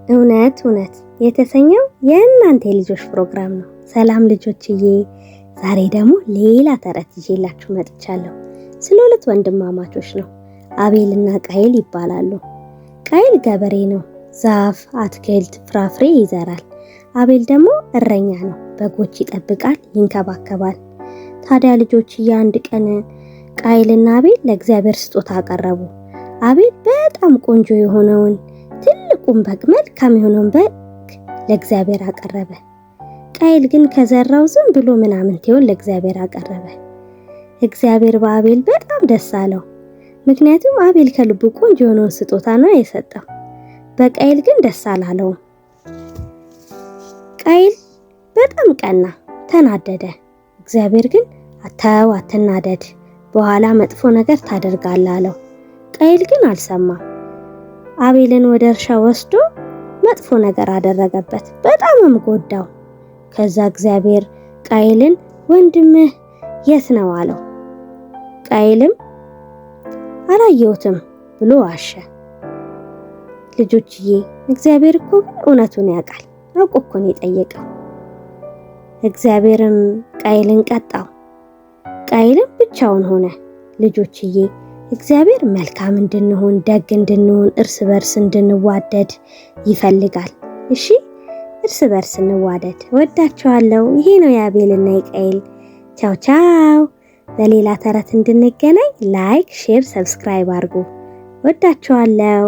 እውነት እውነት የተሰኘው የእናንተ የልጆች ፕሮግራም ነው። ሰላም ልጆችዬ፣ ዛሬ ደግሞ ሌላ ተረት ይዤላችሁ መጥቻለሁ። ስለ ሁለት ወንድማማቾች ነው። አቤልና ቃየል ይባላሉ። ቃየል ገበሬ ነው። ዛፍ፣ አትክልት፣ ፍራፍሬ ይዘራል። አቤል ደግሞ እረኛ ነው። በጎች ይጠብቃል፣ ይንከባከባል። ታዲያ ልጆችዬ አንድ ቀን ቃየልና አቤል ለእግዚአብሔር ስጦታ አቀረቡ። አቤል በጣም ቆንጆ የሆነውን ትልቁን በግ፣ መልካም የሆነውን በግ ለእግዚአብሔር አቀረበ። ቃየል ግን ከዘራው ዝም ብሎ ምናምንቴውን ለእግዚአብሔር አቀረበ። እግዚአብሔር በአቤል በጣም ደስ አለው። ምክንያቱም አቤል ከልቡ ቆንጆ የሆነውን ስጦታ ነው የሰጠው። በቃየል ግን ደስ አላለውም። ቃየል በጣም ቀና፣ ተናደደ። እግዚአብሔር ግን ተው አትናደድ፣ በኋላ መጥፎ ነገር ታደርጋለህ አለው። ቃየል ግን አልሰማም። አቤልን ወደ እርሻ ወስዶ መጥፎ ነገር አደረገበት፣ በጣምም ጎዳው። ከዛ እግዚአብሔር ቃየልን ወንድምህ የት ነው አለው። ቃየልም አላየሁትም ብሎ ዋሸ። ልጆችዬ እግዚአብሔር እኮ እውነቱን ያውቃል፣ አውቆ እኮ ነው የጠየቀው። እግዚአብሔርም ቃየልን ቀጣው። ቃየልም ብቻውን ሆነ። ልጆችዬ እግዚአብሔር መልካም እንድንሆን፣ ደግ እንድንሆን፣ እርስ በርስ እንድንዋደድ ይፈልጋል። እሺ እርስ በርስ እንዋደድ። ወዳችኋለሁ። ይሄ ነው የአቤልና የቃየል። ቻው ቻው። በሌላ ተረት እንድንገናኝ ላይክ፣ ሼር፣ ሰብስክራይብ አድርጉ። ወዳችኋለሁ።